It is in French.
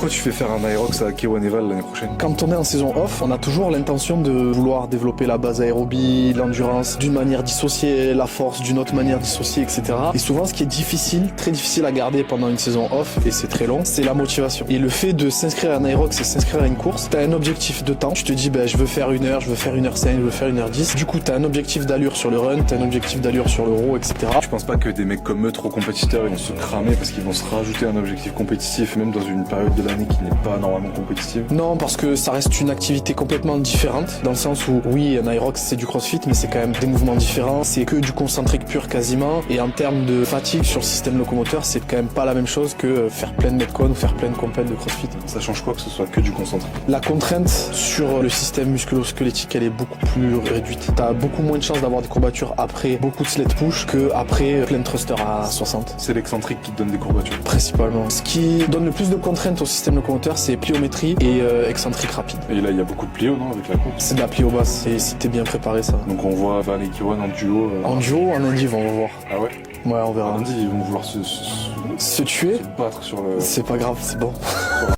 pourquoi tu fais faire un Aerox à Kewan Eval l'année prochaine? Quand on est en saison off, on a toujours l'intention de vouloir développer la base aérobie, l'endurance d'une manière dissociée, la force d'une autre manière dissociée, etc. Et souvent, ce qui est difficile, très difficile à garder pendant une saison off, et c'est très long, c'est la motivation. Et le fait de s'inscrire à un Aerox et s'inscrire à une course, t'as un objectif de temps. Tu te dis, je veux faire 1 heure, je veux faire 1h05, je veux faire 1h10. Du coup, t'as un objectif d'allure sur le run, t'as un objectif d'allure sur le row, etc. Je pense pas que des mecs comme eux, trop compétiteurs, ils vont se cramer parce qu'ils vont se rajouter un objectif compétitif, même dans une période de l'année qui n'est pas normalement compétitive? Non, parce que ça reste une activité complètement différente, dans le sens où, oui, un Aerox c'est du crossfit, mais c'est quand même des mouvements différents, c'est que du concentrique pur quasiment, et en termes de fatigue sur le système locomoteur, c'est quand même pas la même chose que faire plein de metcon ou faire plein de compètes de crossfit. Ça change quoi que ce soit que du concentrique? La contrainte sur le système musculo-squelettique, elle est beaucoup plus réduite. T'as beaucoup moins de chances d'avoir des courbatures après beaucoup de sled push que après plein de thrusters à 60. C'est l'excentrique qui te donne des courbatures. Principalement. Ce qui donne le plus de contraintes au système locomoteur, c'est pliométrie et excentrique rapide. Et là, il y a beaucoup de plio, non, avec la course? C'est de la plio basse, et si t'es bien préparé, ça. Donc on voit Van et Kewan en duo. En duo, en indiv, on va voir. Ah ouais? Ouais, on verra. Lundi, ils vont vouloir Se tuer, se battre sur le... c'est pas grave, c'est bon.